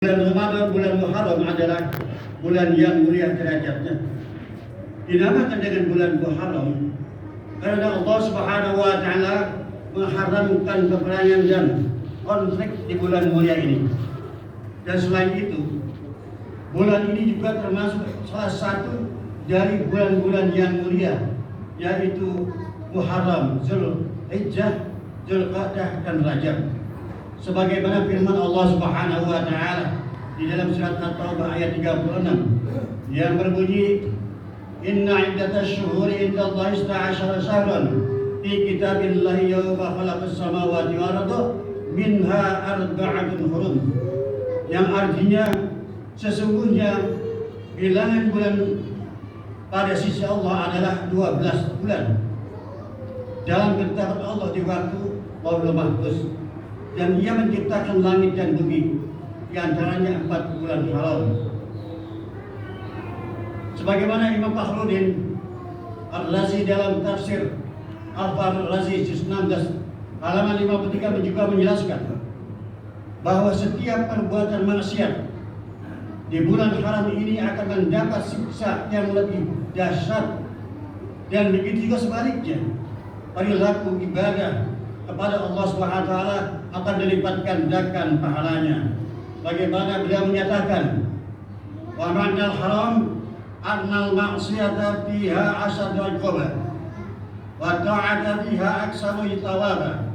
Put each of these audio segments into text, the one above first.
Bulan Ramadan, bulan Muharram adalah bulan yang mulia derajatnya. Dinamakan dengan bulan Muharram karena Allah Subhanahu wa taala mengharamkan peperangan dan konflik di bulan mulia ini. Dan selain itu, bulan ini juga termasuk salah satu dari bulan-bulan yang mulia, yaitu Muharram, Zulhijjah, Dzulqa'dah dan Rajab. Sebagaimana firman Allah Subhanahu wa taala di dalam surat At-Taubah ayat 36 yang berbunyi, Inna iddatasy syuhuri indallahi 12 syahran fi kitabillahi yawma khalaqas samawati wal arda minha arba'atun hurum, yang artinya sesungguhnya bilangan bulan pada sisi Allah adalah 12 bulan dalam ketetapan Allah di waktu Lauhul Mahfuz. Dan ia menciptakan langit dan bumi, di antaranya 4 bulan haram. Sebagaimana Imam Fakhruddin Ar-Razi dalam tafsir Al-Razi juz 16 halaman 53 juga menjelaskan bahwa setiap perbuatan maksiat di bulan haram ini akan mendapat siksa yang lebih dahsyat, dan begitu juga sebaliknya perilaku ibadah kepada Allah Subhanahu wa taala akan dilipat gandakan pahalanya. Bagaimana beliau menyatakan, wa ma'nal haram annal ma'siyata fiha asyaddu 'uqubah wa ta'ata fiha aktsaru thawaba,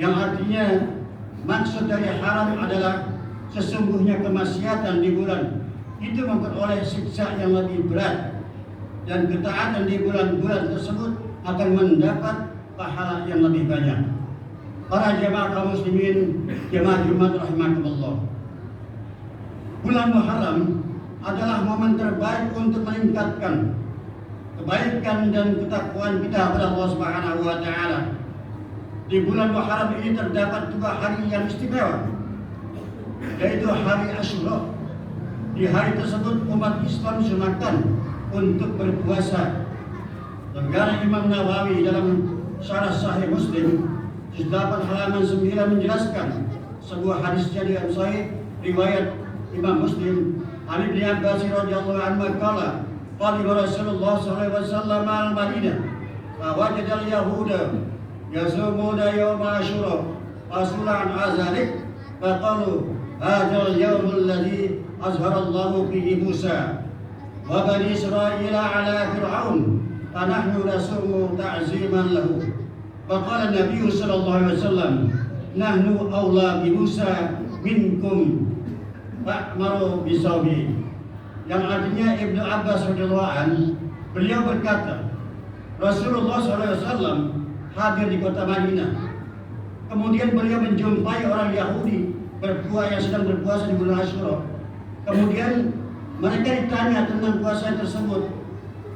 yang artinya maksud dari haram adalah sesungguhnya kemaksiatan di bulan itu memperoleh siksa yang lebih berat, dan ketaatan di bulan-bulan tersebut akan mendapat pahala yang lebih banyak. Para jemaah kaum muslimin, jemaah Jumat rahimakumullah, bulan Muharram adalah momen terbaik untuk meningkatkan kebaikan dan ketakwaan kita kepada Allah Subhanahu wa taala. Di bulan Muharram ini terdapat 2 hari yang istimewa, yaitu hari Asyura. Di hari tersebut umat Islam disunahkan untuk berpuasa. Negara Imam Nawawi dalam Syarah Sahih Muslim juz 8 halaman 9 menjelaskan sebuah hadis yang sahih riwayat Imam Muslim, Ali bin Abbas radhiyallahu anhu qala qala Rasulullah sallallahu alaihi wasallam al-Madinah fa wajada al-yahuda yasumuna yawma Asyura fasulan azalik fa qalu hadha al-yawm alladhi azhara Allahu fihi Musa wa bani Israila ala Fir'aun fa nahnu nasumu ta'ziman lahu. Faqala Nabi sallallahu alaihi wasallam, nahnu aula bi Musa minkum fa'maru bisawmi. Yang artinya Ibnu Abbas radhiyallahu anhu, beliau berkata, Rasulullah sallallahu alaihi wasallam hadir di kota Madinah. Kemudian beliau menjumpai orang Yahudi yang sedang berpuasa di bulan Asyura. Kemudian mereka ditanya tentang puasa tersebut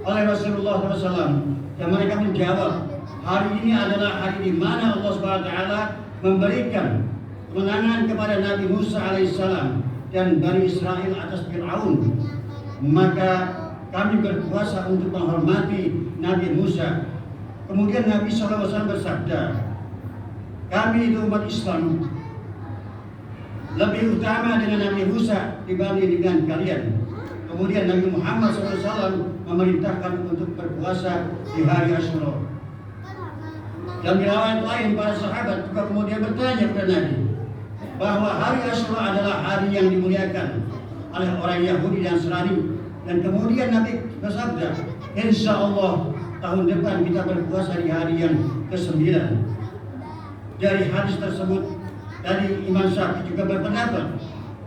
oleh Rasulullah sallallahu alaihi wasallam, yang mereka menjawab, hari ini adalah hari di mana Allah Subhanahu wa taala memberikan kemenangan kepada Nabi Musa alaihissalam dan Bani Israel atas Fir'aun. Maka kami berpuasa untuk menghormati Nabi Musa. Kemudian Nabi SAW bersabda, kami itu umat Islam lebih utama dengan Nabi Musa dibanding dengan kalian. Kemudian Nabi Muhammad SAW memerintahkan untuk berpuasa di hari Asyura. Dan riwayat lain para sahabat juga kemudian bertanya kepada Nabi bahwa hari Asyura adalah hari yang dimuliakan oleh orang Yahudi dan Nasrani. Dan kemudian Nabi bersabda, insya Allah tahun depan kita berpuasa di hari yang ke-9. Dari hadis tersebut, dari Imam Syafi'i juga berpendapat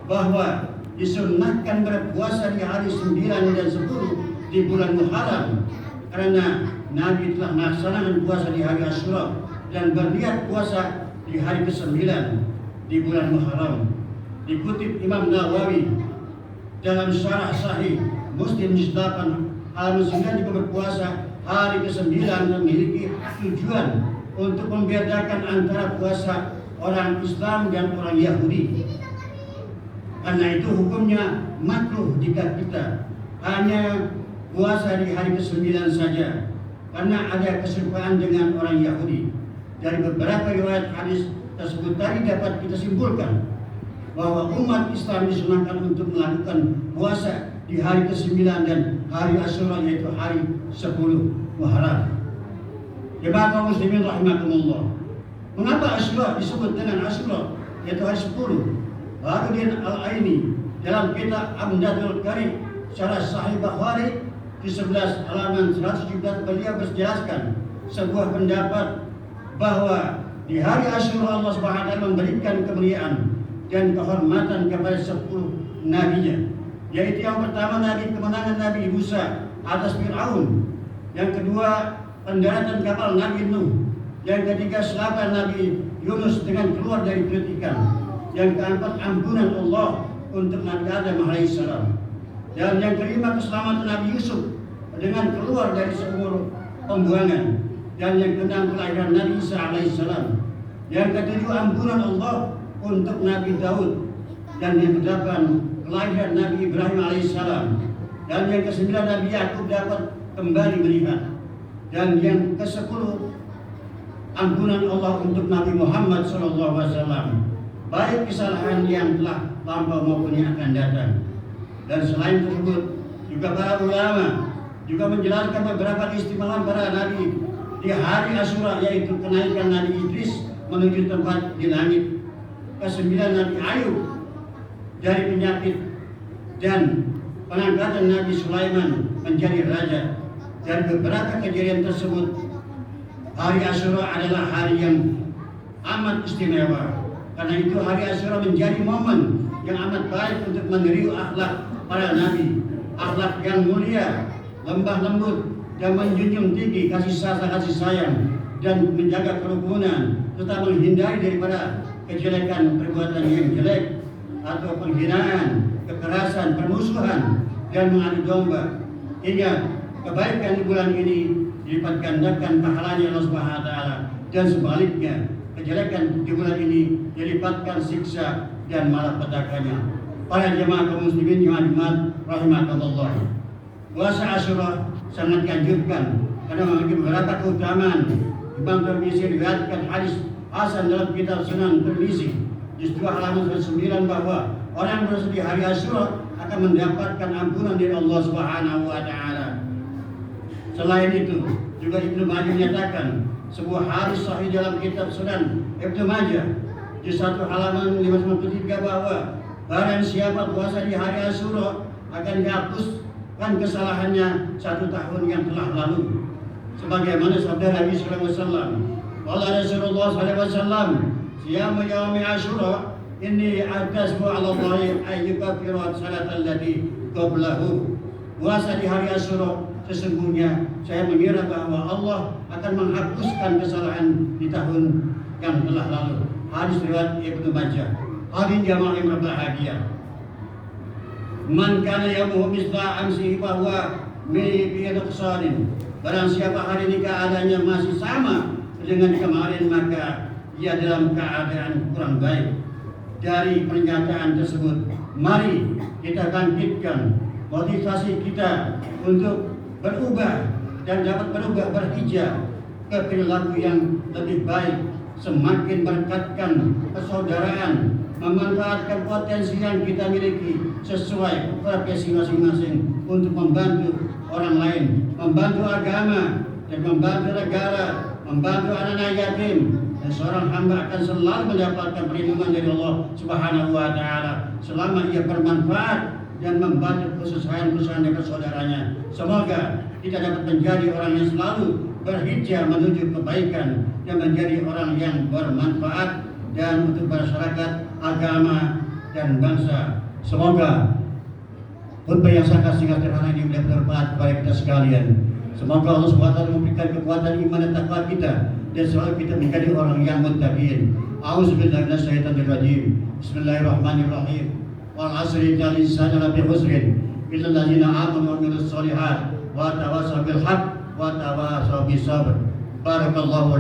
bahwa disunnahkan berpuasa di hari 9 dan 10 di bulan Muharram karena Nabi telah melaksanakan puasa di hari Asyura dan berniat puasa di hari ke-9 di bulan Muharram. Dikutip Imam Nawawi dalam Syarah Sahih Muslim juz 8 halaman 9 juga berpuasa hari ke-9 memiliki tujuan untuk membedakan antara puasa orang Islam dan orang Yahudi. Karena itu hukumnya makruh jika kita hanya puasa di hari ke-9 saja, karena ada keserupaan dengan orang Yahudi. Dari beberapa riwayat hadis tersebut tadi dapat kita simpulkan bahwa umat Islam disunahkan untuk melakukan puasa di hari ke-9 dan hari Asyura, yaitu hari 10 Muharram. Jemaah kaum muslimin rahimakumullah. Mengapa Asyura disebut dengan Asyura, yaitu hari 10? Baruddin Al-Aini dalam kitab Amdadul Qarib secara Sahih Bukhari di 11 halaman 117 beliau berjelaskan sebuah pendapat bahwa di hari Asyura Allah Subhanahu wa taala memberikan kemuliaan dan kehormatan kepada 10 nabinya, yaitu yang pertama kemenangan Nabi Musa atas Fir'aun, yang kedua pendaratan kapal Nabi Nuh, yang ketiga selamat Nabi Yunus dengan keluar dari perut ikan, yang keempat ampunan Allah untuk Nabi Adam alaihissalam, dan yang kelima keselamatan Nabi Yusuf dengan keluar dari sumur pembuangan, dan yang keenam kelahiran Nabi Isa alaihissalam, yang ketujuh ampunan Allah untuk Nabi Daud, dan yang kedelapan kelahiran Nabi Ibrahim alaihissalam, dan yang kesembilan Nabi Yakub dapat kembali melihat, dan yang ke-10 ampunan Allah untuk Nabi Muhammad SAW, baik kesalahan yang telah lampau maupun yang akan datang. Dan selain tersebut juga para ulama juga menjelaskan beberapa keistimewaan para nabi di hari Asyura, yaitu kenaikan Nabi Idris menuju tempat di langit, ke-9 Nabi Ayub dari penyakit, dan pengangkatan Nabi Sulaiman menjadi raja. Dan beberapa kejadian tersebut, hari Asyura adalah hari yang amat istimewa. Karena itu hari Asyura menjadi momen yang amat baik untuk meniru akhlak para nabi, akhlak yang mulia, lembah lembut, dan menjunjung tinggi kasih sayang dan menjaga kerukunan, serta menghindari daripada kejelekan perbuatan yang jelek atau penghinaan, kekerasan, permusuhan, dan mengadu domba. Hingga kebaikan di bulan ini dilipat gandakan pahalanya Allah Subhanahu wa taala, dan sebaliknya kejelekan di bulan ini dilipatkan siksa dan malapetakannya. Para jemaah kaum muslimin jemaah rahimakumullah, puasa Asyura sangat dianjurkan karena memiliki beberapa keutamaan. Imam Tirmizi riwayatkan hadis hasan dalam kitab Sunan Tirmizi di 2 halaman 9 bahwa orang yang berpuasa di hari Asyura akan mendapatkan ampunan dari Allah Subhanahu wa taala. Selain itu, juga Ibnu Majah menyatakan sebuah hadis sahih dalam kitab Sunan Ibnu Majah di 1 halaman 593 bahwa barang siapa puasa di hari Asyura akan dihapuskan kesalahannya 1 tahun yang telah lalu. Sebagaimana sabda Nabi sallallahu alaihi wasallam, qala Rasulullah sallallahu alaihi wasallam, siyamu yaumi Asyura inni atasbu 'ala Allah ayyukaffiru salatal lati qablahu. Puasa di hari Asyura sesungguhnya saya mengira bahwa Allah akan menghapuskan kesalahan di tahun yang telah lalu. Hadis riwayat Ibnu Majah. Hadirin jamaah yang berbahagia, man kana yamuhu misla amsihi bahwa bi nuqsanin. Barang siapa hari ini keadaannya masih sama dengan kemarin, maka ia dalam keadaan kurang baik. Dari pernyataan tersebut, mari kita bangkitkan motivasi kita untuk berubah dan dapat berhijrah ke perilaku yang lebih baik, semakin merekatkan persaudaraan, memanfaatkan potensi yang kita miliki sesuai profesi masing-masing untuk membantu orang lain, membantu agama, dan membantu negara, membantu anak-anak yatim. Dan seorang hamba akan selalu mendapatkan perlindungan dari Allah Subhanahu wa taala selama ia bermanfaat dan membantu kesusahan-kesusahan dari saudaranya. Semoga kita dapat menjadi orang yang selalu berhijrah menuju kebaikan dan menjadi orang yang bermanfaat dan untuk masyarakat, agama, dan bangsa. Semoga khutbah yang sangat singkat sederhana ini bermanfaat kepada kita sekalian. Semoga Allah SWT memberikan kekuatan iman dan takwa kita dan selalu kita menjadi orang yang muttaqin. A'udzubillahi minasyaitonir rajim. Bismillahirrahmanirrahim. Wal 'asri innal insana lafi khusrin illal ladzina amanu wa 'amilus shalihat wa tawassaw bil haqq wa tawassaw bis sabr. Barakallahu li